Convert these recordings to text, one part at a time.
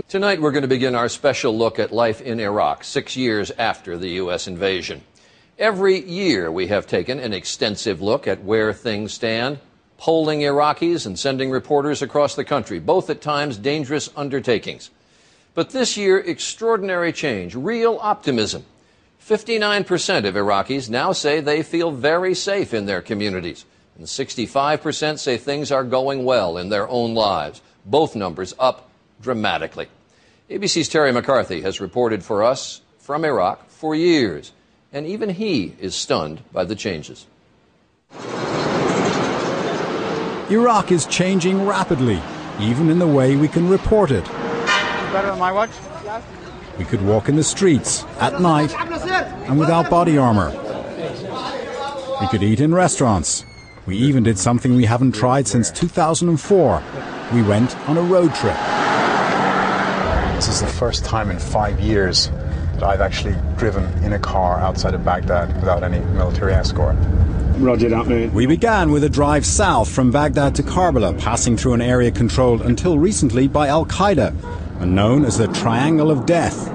Tonight we're going to begin our special look at life in Iraq, 6 years after the U.S. invasion. Every year we have taken an extensive look at where things stand, polling Iraqis and sending reporters across the country, both at times dangerous undertakings. But this year, extraordinary change, real optimism. 59% of Iraqis now say they feel very safe in their communities, and 65% say things are going well in their own lives. Both numbers up dramatically. ABC's Terry McCarthy has reported for us from Iraq for years, and even he is stunned by the changes. Iraq is changing rapidly, even in the way we can report it. Better than my watch? We could walk in the streets at night and without body armor. We could eat in restaurants. We even did something we haven't tried since 2004. We went on a road trip. This is the first time in 5 years that I've actually driven in a car outside of Baghdad without any military escort. Roger that, man. We began with a drive south from Baghdad to Karbala, passing through an area controlled until recently by Al-Qaeda, and known as the Triangle of Death.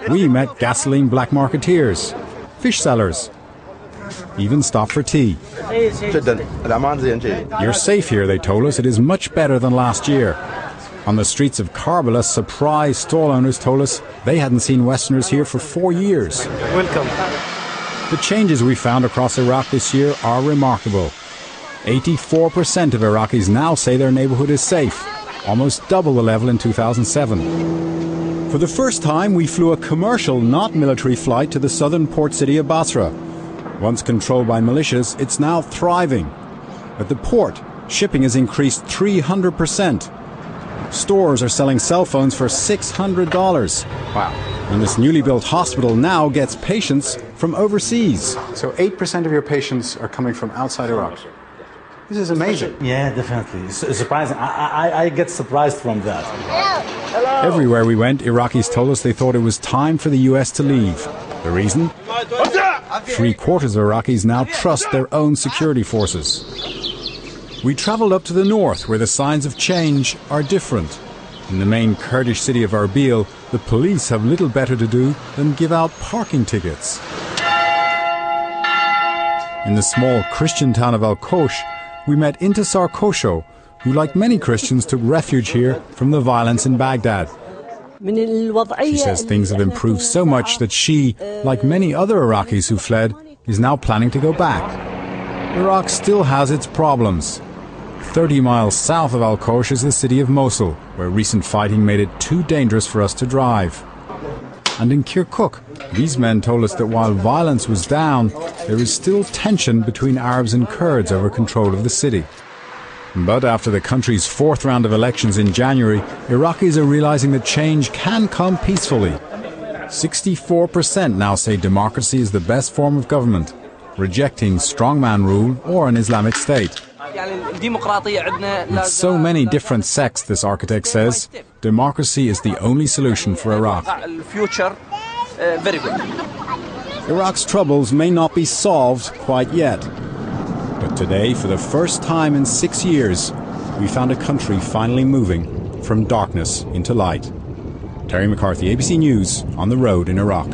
We met gasoline black marketeers, fish sellers, even stopped for tea. You're safe here, they told us. It is much better than last year. On the streets of Karbala, surprised stall owners told us they hadn't seen Westerners here for 4 years. Welcome. The changes we found across Iraq this year are remarkable. 84% of Iraqis now say their neighborhood is safe, almost double the level in 2007. For the first time, we flew a commercial, not military flight to the southern port city of Basra. Once controlled by militias, it's now thriving. At the port, shipping has increased 300%. Stores are selling cell phones for $600. Wow. And this newly built hospital now gets patients from overseas. So 8% of your patients are coming from outside Iraq. This is amazing. Yeah, definitely. It's surprising. I get surprised from that. Hello. Everywhere we went, Iraqis told us they thought it was time for the U.S. to leave. The reason? 3/4 of Iraqis now trust their own security forces. We travelled up to the north, where the signs of change are different. In the main Kurdish city of Erbil, the police have little better to do than give out parking tickets. In the small Christian town of Al-Kosh, we met Intisar Kosho, who, like many Christians, took refuge here from the violence in Baghdad. She says things have improved so much that she, like many other Iraqis who fled, is now planning to go back. Iraq still has its problems. 30 miles south of Al-Kosh is the city of Mosul, where recent fighting made it too dangerous for us to drive. And in Kirkuk, these men told us that while violence was down, there is still tension between Arabs and Kurds over control of the city. But after the country's 4th round of elections in January, Iraqis are realizing that change can come peacefully. 64% now say democracy is the best form of government, rejecting strongman rule or an Islamic state. With so many different sects, this architect says, democracy is the only solution for Iraq. Iraq's troubles may not be solved quite yet. But today, for the first time in 6 years, we found a country finally moving from darkness into light. Terry McCarthy, ABC News, on the road in Iraq.